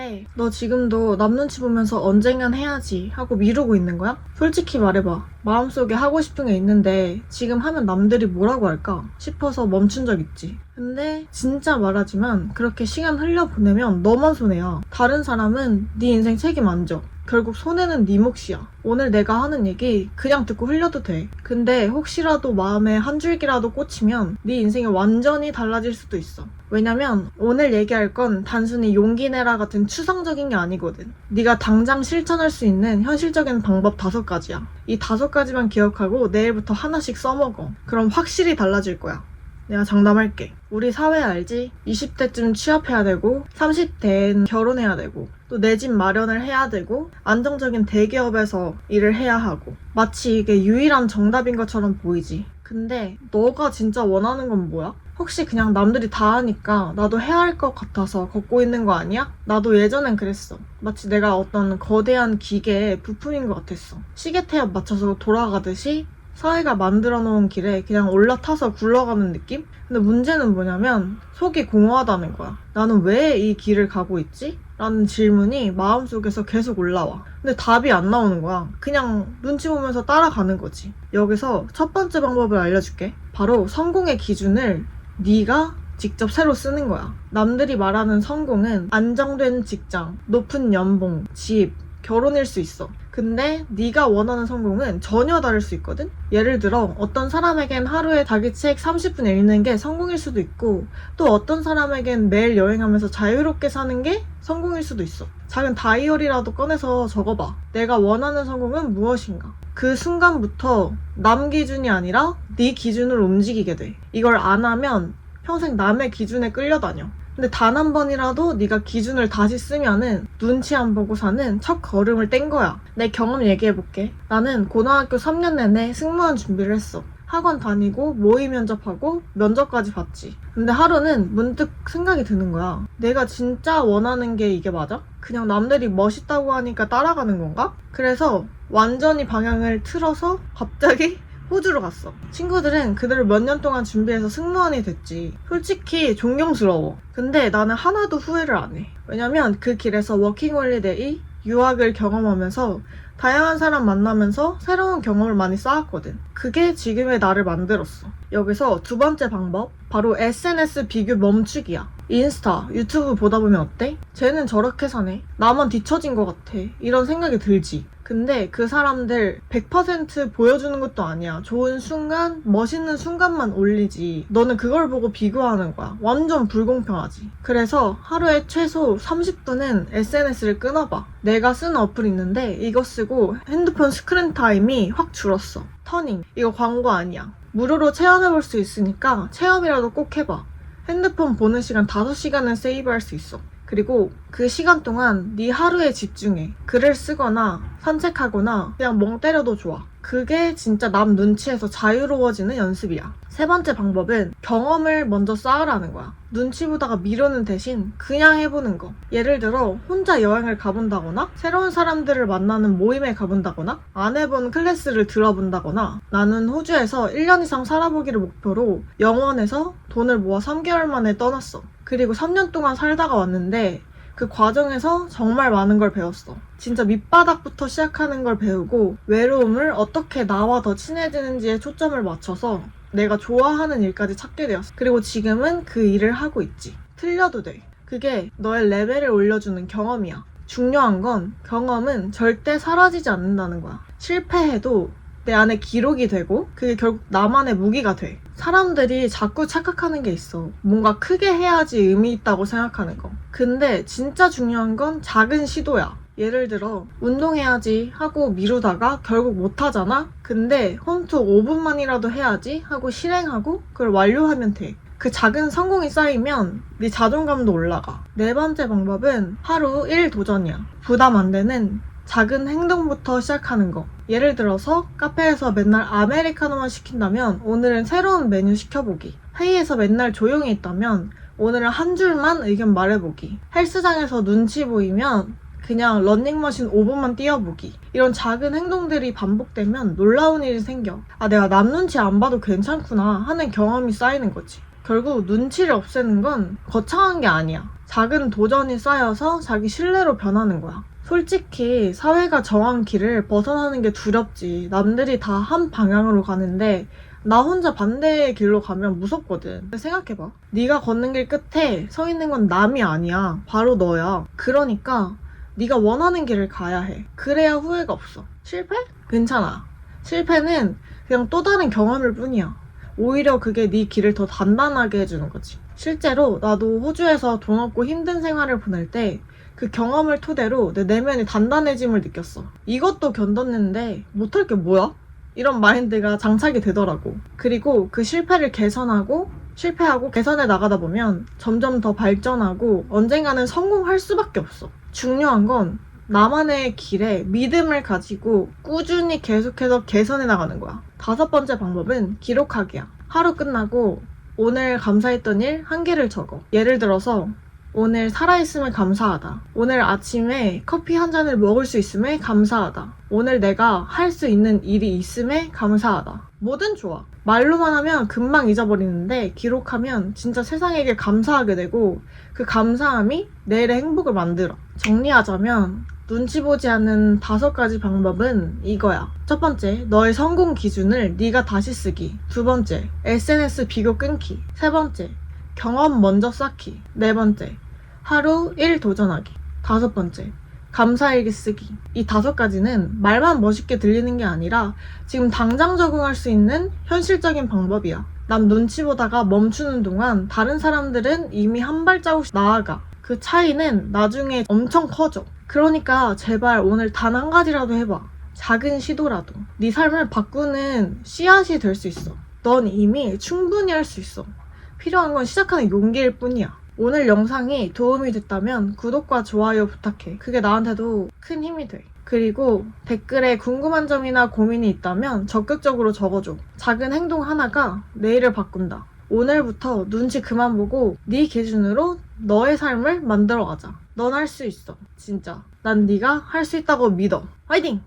근데 너 지금도 남 눈치 보면서 언젠간 해야지 하고 미루고 있는 거야? 솔직히 말해봐. 마음속에 하고 싶은 게 있는데 지금 하면 남들이 뭐라고 할까 싶어서 멈춘 적 있지. 근데 진짜 말하지만 그렇게 시간 흘려보내면 너만 손해야. 다른 사람은 네 인생 책임 안 져. 결국 손해는 네 몫이야. 오늘 내가 하는 얘기 그냥 듣고 흘려도 돼. 근데 혹시라도 마음에 한 줄기라도 꽂히면 네 인생이 완전히 달라질 수도 있어. 왜냐면 오늘 얘기할 건 단순히 용기 내라 같은 추상적인 게 아니거든. 네가 당장 실천할 수 있는 현실적인 방법 5가지야. 이 5가지만 기억하고 내일부터 하나씩 써먹어. 그럼 확실히 달라질 거야. 내가 장담할게. 우리 사회 알지? 20대쯤 취업해야 되고 30대엔 결혼해야 되고 또 내 집 마련을 해야 되고 안정적인 대기업에서 일을 해야 하고 마치 이게 유일한 정답인 것처럼 보이지. 근데 너가 진짜 원하는 건 뭐야? 혹시 그냥 남들이 다 하니까 나도 해야 할 것 같아서 걷고 있는 거 아니야? 나도 예전엔 그랬어. 마치 내가 어떤 거대한 기계의 부품인 것 같았어. 시계태엽 맞춰서 돌아가듯이 사회가 만들어 놓은 길에 그냥 올라타서 굴러가는 느낌? 근데 문제는 뭐냐면 속이 공허하다는 거야. 나는 왜 이 길을 가고 있지? 라는 질문이 마음속에서 계속 올라와. 근데 답이 안 나오는 거야. 그냥 눈치 보면서 따라가는 거지. 여기서 첫 번째 방법을 알려줄게. 바로 성공의 기준을 네가 직접 새로 쓰는 거야. 남들이 말하는 성공은 안정된 직장, 높은 연봉, 집, 결혼일 수 있어. 근데 네가 원하는 성공은 전혀 다를 수 있거든? 예를 들어 어떤 사람에겐 하루에 자기 책 30분 읽는 게 성공일 수도 있고 또 어떤 사람에겐 매일 여행하면서 자유롭게 사는 게 성공일 수도 있어. 작은 다이어리라도 꺼내서 적어봐. 내가 원하는 성공은 무엇인가? 그 순간부터 남 기준이 아니라 네 기준으로 움직이게 돼. 이걸 안 하면 평생 남의 기준에 끌려다녀. 근데 단 한 번이라도 네가 기준을 다시 쓰면은 눈치 안 보고 사는 첫 걸음을 뗀 거야. 내 경험 얘기해볼게. 나는 고등학교 3년 내내 승무원 준비를 했어. 학원 다니고 모의 면접하고 면접까지 봤지. 근데 하루는 문득 생각이 드는 거야. 내가 진짜 원하는 게 이게 맞아? 그냥 남들이 멋있다고 하니까 따라가는 건가? 그래서 완전히 방향을 틀어서 갑자기 호주로 갔어. 친구들은 그대로 몇 년 동안 준비해서 승무원이 됐지. 솔직히 존경스러워. 근데 나는 하나도 후회를 안 해. 왜냐면 그 길에서 워킹홀리데이, 유학을 경험하면서 다양한 사람 만나면서 새로운 경험을 많이 쌓았거든. 그게 지금의 나를 만들었어. 여기서 두 번째 방법, 바로 SNS 비교 멈추기야. 인스타, 유튜브 보다 보면 어때? 쟤는 저렇게 사네. 나만 뒤처진 것 같아. 이런 생각이 들지. 근데 그 사람들 100% 보여주는 것도 아니야. 좋은 순간, 멋있는 순간만 올리지. 너는 그걸 보고 비교하는 거야. 완전 불공평하지. 그래서 하루에 최소 30분은 SNS를 끊어봐. 내가 쓴 어플이 있는데 이거 쓰고 핸드폰 스크린 타임이 확 줄었어. 터닝. 이거 광고 아니야. 무료로 체험해볼 수 있으니까 체험이라도 꼭 해봐. 핸드폰 보는 시간 5시간은 세이브할 수 있어. 그리고 그 시간 동안 네 하루에 집중해. 글을 쓰거나 산책하거나 그냥 멍 때려도 좋아. 그게 진짜 남 눈치에서 자유로워지는 연습이야. 세 번째 방법은 경험을 먼저 쌓으라는 거야. 눈치 보다가 미루는 대신 그냥 해보는 거. 예를 들어 혼자 여행을 가본다거나 새로운 사람들을 만나는 모임에 가본다거나 안 해본 클래스를 들어본다거나 나는 호주에서 1년 이상 살아보기를 목표로 영원에서 돈을 모아 3개월 만에 떠났어. 그리고 3년 동안 살다가 왔는데 그 과정에서 정말 많은 걸 배웠어. 진짜 밑바닥부터 시작하는 걸 배우고 외로움을 어떻게 나와 더 친해지는지에 초점을 맞춰서 내가 좋아하는 일까지 찾게 되었어. 그리고 지금은 그 일을 하고 있지. 틀려도 돼. 그게 너의 레벨을 올려주는 경험이야. 중요한 건 경험은 절대 사라지지 않는다는 거야. 실패해도 내 안에 기록이 되고 그게 결국 나만의 무기가 돼. 사람들이 자꾸 착각하는 게 있어. 뭔가 크게 해야지 의미 있다고 생각하는 거. 근데 진짜 중요한 건 작은 시도야. 예를 들어 운동해야지 하고 미루다가 결국 못하잖아? 근데 홈트 5분만이라도 해야지 하고 실행하고 그걸 완료하면 돼. 그 작은 성공이 쌓이면 네 자존감도 올라가. 네 번째 방법은 하루 1 도전이야. 부담 안 되는 작은 행동부터 시작하는 거. 예를 들어서 카페에서 맨날 아메리카노만 시킨다면 오늘은 새로운 메뉴 시켜보기. 회의에서 맨날 조용히 있다면 오늘은 한 줄만 의견 말해보기. 헬스장에서 눈치 보이면 그냥 러닝머신 5분만 뛰어보기. 이런 작은 행동들이 반복되면 놀라운 일이 생겨. 아, 내가 남 눈치 안 봐도 괜찮구나 하는 경험이 쌓이는 거지. 결국 눈치를 없애는 건 거창한 게 아니야. 작은 도전이 쌓여서 자기 신뢰로 변하는 거야. 솔직히 사회가 정한 길을 벗어나는 게 두렵지. 남들이 다 한 방향으로 가는데 나 혼자 반대의 길로 가면 무섭거든. 생각해봐. 네가 걷는 길 끝에 서 있는 건 남이 아니야. 바로 너야. 그러니까 네가 원하는 길을 가야 해. 그래야 후회가 없어. 실패? 괜찮아. 실패는 그냥 또 다른 경험일 뿐이야. 오히려 그게 네 길을 더 단단하게 해주는 거지. 실제로 나도 호주에서 돈 없고 힘든 생활을 보낼 때 그 경험을 토대로 내 내면이 단단해짐을 느꼈어. 이것도 견뎠는데 못할 게 뭐야? 이런 마인드가 장착이 되더라고. 그리고 그 실패를 실패하고 개선해 나가다 보면 점점 더 발전하고 언젠가는 성공할 수밖에 없어. 중요한 건 나만의 길에 믿음을 가지고 꾸준히 계속해서 개선해 나가는 거야. 5번째 방법은 기록하기야. 하루 끝나고 오늘 감사했던 일 1개를 적어. 예를 들어서 오늘 살아있음에 감사하다. 오늘 아침에 커피 한 잔을 먹을 수 있음에 감사하다. 오늘 내가 할 수 있는 일이 있음에 감사하다. 뭐든 좋아. 말로만 하면 금방 잊어버리는데 기록하면 진짜 세상에게 감사하게 되고 그 감사함이 내일의 행복을 만들어. 정리하자면 눈치 보지 않는 5가지 방법은 이거야. 첫 번째, 너의 성공 기준을 네가 다시 쓰기. 2번째, SNS 비교 끊기. 3번째, 경험 먼저 쌓기. 4번째, 하루 1 도전하기. 5번째, 감사일기 쓰기. 이 5가지는 말만 멋있게 들리는 게 아니라 지금 당장 적응할 수 있는 현실적인 방법이야. 남 눈치 보다가 멈추는 동안 다른 사람들은 이미 한 발자국씩 나아가. 그 차이는 나중에 엄청 커져. 그러니까 제발 오늘 단 1가지라도 해봐. 작은 시도라도. 네 삶을 바꾸는 씨앗이 될 수 있어. 넌 이미 충분히 할 수 있어. 필요한 건 시작하는 용기일 뿐이야. 오늘 영상이 도움이 됐다면 구독과 좋아요 부탁해. 그게 나한테도 큰 힘이 돼. 그리고 댓글에 궁금한 점이나 고민이 있다면 적극적으로 적어줘. 작은 행동 하나가 내일을 바꾼다. 오늘부터 눈치 그만 보고 네 기준으로 너의 삶을 만들어가자. 넌 할 수 있어. 진짜. 난 네가 할 수 있다고 믿어. 화이팅!